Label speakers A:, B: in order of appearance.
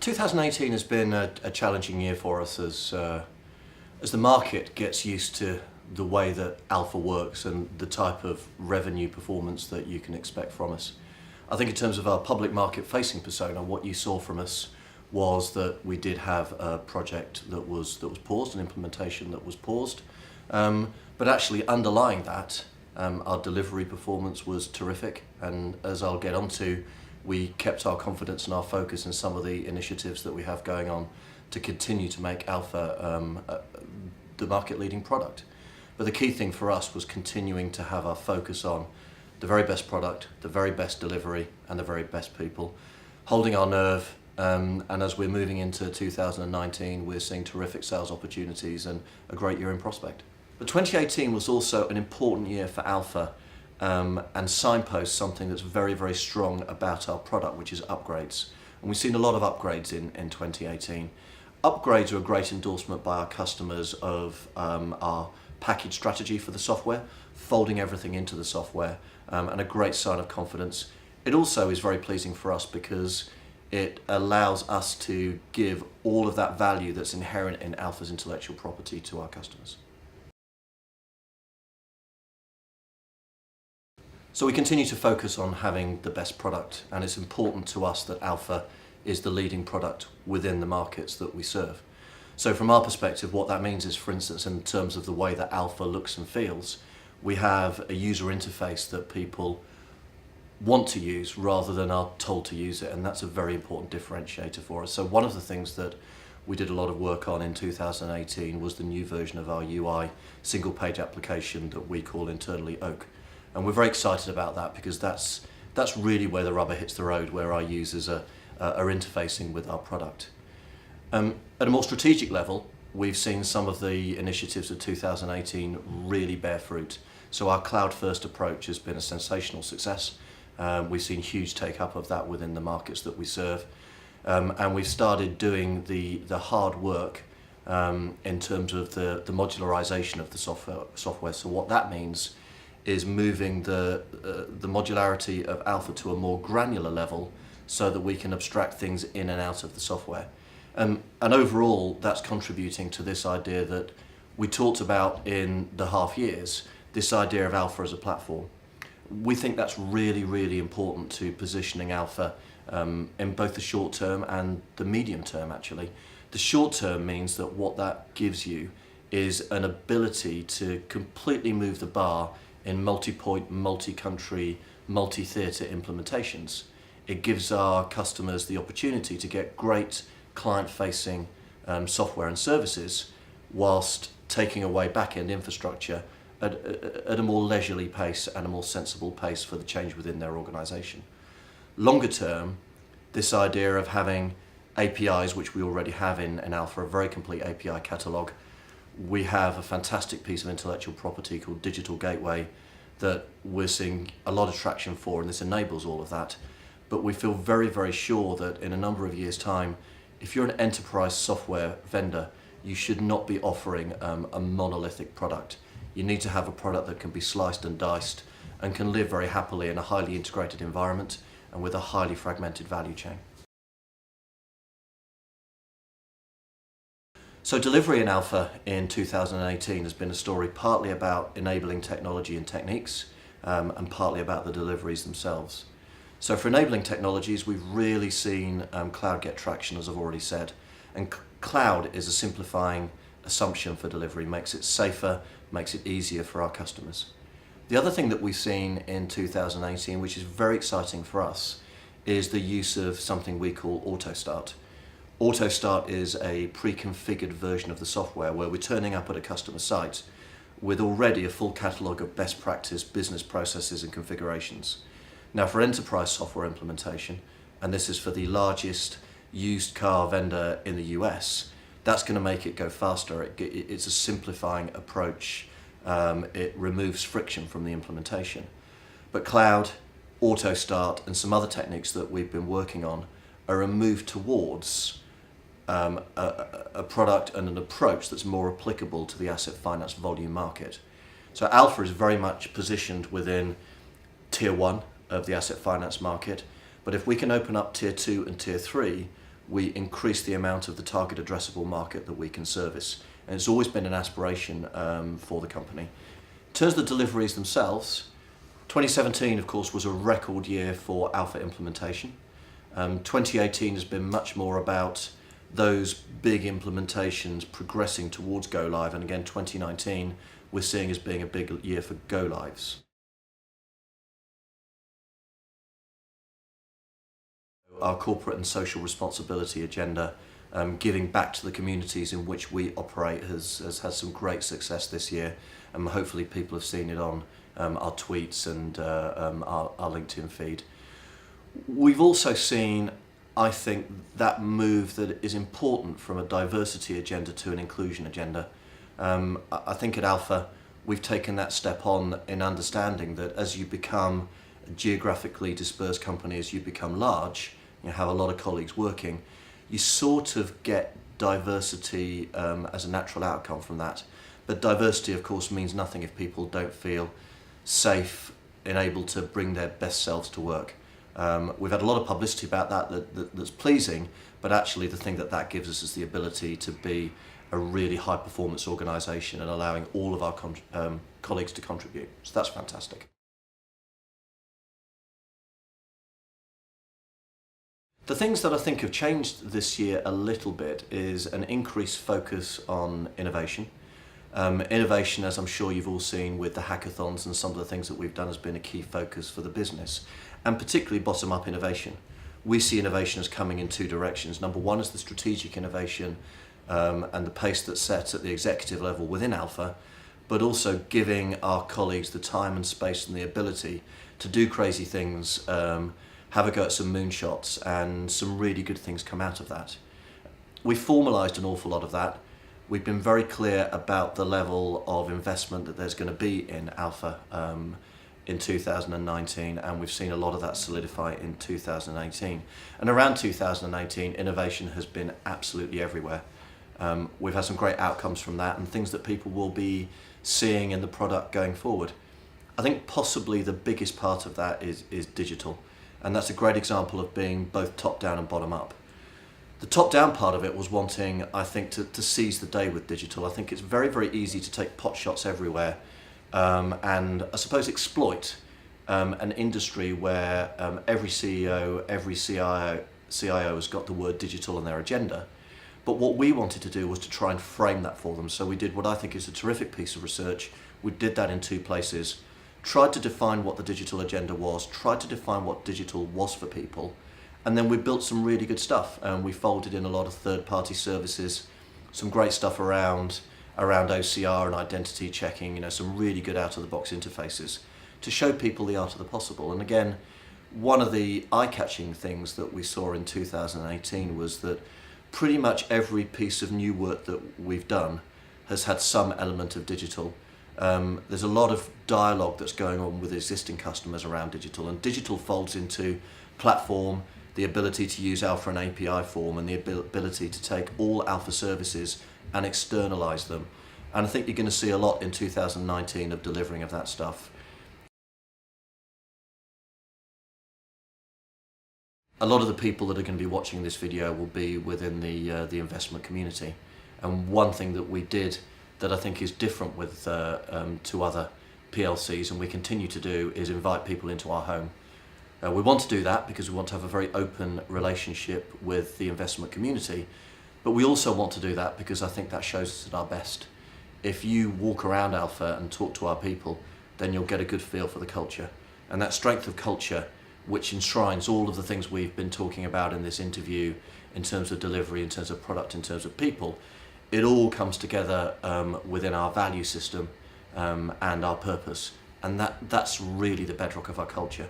A: 2018 has been a challenging year for us as the market gets used to the way that Alpha works and the type of revenue performance that you can expect from us. I think in terms of our public market facing persona, what you saw from us was that we did have a project that was paused, an implementation that was paused, but actually underlying that, our delivery performance was terrific, and as I'll get onto, we kept our confidence and our focus in some of the initiatives that we have going on to continue to make Alpha the market-leading product. But the key thing for us was continuing to have our focus on the very best product, the very best delivery, and the very best people, holding our nerve. And as we're moving into 2019, we're seeing terrific sales opportunities and a great year in prospect. But 2018 was also an important year for Alpha, and signposts something that's very, very strong about our product, which is upgrades. And we've seen a lot of upgrades in 2018. Upgrades are a great endorsement by our customers of our package strategy for the software, folding everything into the software, and a great sign of confidence. It also is very pleasing for us because it allows us to give all of that value that's inherent in Alpha's intellectual property to our customers. So we continue to focus on having the best product, and it's important to us that Alpha is the leading product within the markets that we serve. So from our perspective, what that means is, for instance, in terms of the way that Alpha looks and feels, we have a user interface that people want to use rather than are told to use it, and that's a very important differentiator for us. So one of the things that we did a lot of work on in 2018 was the new version of our UI single page application that we call internally Oak. And we're very excited about that because that's really where the rubber hits the road, where our users are interfacing with our product. At a more strategic level, we've seen some of the initiatives of 2018 really bear fruit. So our cloud-first approach has been a sensational success. We've seen huge take-up of that within the markets that we serve. And we've started doing the hard work in terms of the modularization of the software. So what that means is moving the modularity of Alpha to a more granular level so that we can abstract things in and out of the software. And overall, that's contributing to this idea that we talked about in the half years, this idea of Alpha as a platform. We think that's really, really important to positioning Alpha in both the short term and the medium term, actually. The short term means that what that gives you is an ability to completely move the bar in multi-point, multi-country, multi-theatre implementations. It gives our customers the opportunity to get great client-facing software and services whilst taking away back-end infrastructure at a more leisurely pace and a more sensible pace for the change within their organisation. Longer term, this idea of having APIs, which we already have in Alpha, a very complete API catalogue. We have a fantastic piece of intellectual property called Digital Gateway that we're seeing a lot of traction for, and this enables all of that. But we feel very, very sure that in a number of years' time, if you're an enterprise software vendor, you should not be offering a monolithic product. You need to have a product that can be sliced and diced and can live very happily in a highly integrated environment and with a highly fragmented value chain. So delivery in Alpha in 2018 has been a story partly about enabling technology and techniques and partly about the deliveries themselves. So for enabling technologies, we've really seen cloud get traction, as I've already said. And cloud is a simplifying assumption for delivery, makes it safer, makes it easier for our customers. The other thing that we've seen in 2018, which is very exciting for us, is the use of something we call Auto Start. Auto Start is a pre-configured version of the software where we're turning up at a customer site with already a full catalogue of best practice business processes and configurations. Now for enterprise software implementation, and this is for the largest used car vendor in the US, that's going to make it go faster. It's a simplifying approach. It removes friction from the implementation. But cloud, Auto Start, and some other techniques that we've been working on are a move towards a product and an approach that's more applicable to the asset finance volume market. So Alpha is very much positioned within tier 1 of the asset finance market, but if we can open up tier 2 and tier 3, we increase the amount of the target addressable market that we can service. And it's always been an aspiration for the company. In terms of the deliveries themselves, 2017, of course, was a record year for Alpha implementation. 2018 has been much more about those big implementations progressing towards go live, and again 2019 we're seeing as being a big year for go lives. Our corporate and social responsibility agenda, giving back to the communities in which we operate, has had some great success this year, and hopefully people have seen it on our tweets and our LinkedIn feed. We've also seen, I think, that move that is important from a diversity agenda to an inclusion agenda. I think at Alpha we've taken that step on in understanding that as you become a geographically dispersed company, as you become large, you have a lot of colleagues working, you sort of get diversity as a natural outcome from that. But diversity, of course, means nothing if people don't feel safe and able to bring their best selves to work. We've had a lot of publicity about that's pleasing, but actually the thing that gives us is the ability to be a really high performance organisation and allowing all of our colleagues to contribute. So that's fantastic. The things that I think have changed this year a little bit is an increased focus on innovation. Innovation, as I'm sure you've all seen with the hackathons and some of the things that we've done, has been a key focus for the business, and particularly bottom-up innovation. We see innovation as coming in two directions. Number one is the strategic innovation and the pace that's set at the executive level within Alpha, but also giving our colleagues the time and space and the ability to do crazy things, have a go at some moonshots, and some really good things come out of that. We've formalised an awful lot of that. We've been very clear about the level of investment that there's going to be in Alpha in 2019, and we've seen a lot of that solidify in 2018. And around 2018, innovation has been absolutely everywhere. We've had some great outcomes from that and things that people will be seeing in the product going forward. I think possibly the biggest part of that is digital, and that's a great example of being both top down and bottom up. The top down part of it was wanting, I think, to seize the day with digital. I think it's very, very easy to take pot shots everywhere and I suppose exploit an industry where every CEO, every CIO has got the word digital on their agenda. But what we wanted to do was to try and frame that for them. So we did what I think is a terrific piece of research. We did that in two places, tried to define what the digital agenda was, tried to define what digital was for people, and then we built some really good stuff. And we folded in a lot of third-party services, some great stuff around OCR and identity checking, some really good out-of-the-box interfaces to show people the art of the possible. And again, one of the eye-catching things that we saw in 2018 was that pretty much every piece of new work that we've done has had some element of digital. There's a lot of dialogue that's going on with existing customers around digital, and digital folds into platform, the ability to use Alpha and API form, and the ability to take all Alpha services and externalize them. And I think you're going to see a lot in 2019 of delivering of that stuff. A lot of the people that are going to be watching this video will be within the investment community. And one thing that we did that I think is different with to other PLCs, and we continue to do, is invite people into our home. We want to do that because we want to have a very open relationship with the investment community, but we also want to do that because I think that shows us at our best. If you walk around Alpha and talk to our people, then you'll get a good feel for the culture. And that strength of culture, which enshrines all of the things we've been talking about in this interview, in terms of delivery, in terms of product, in terms of people, it all comes together within our value system and our purpose. And that's really the bedrock of our culture.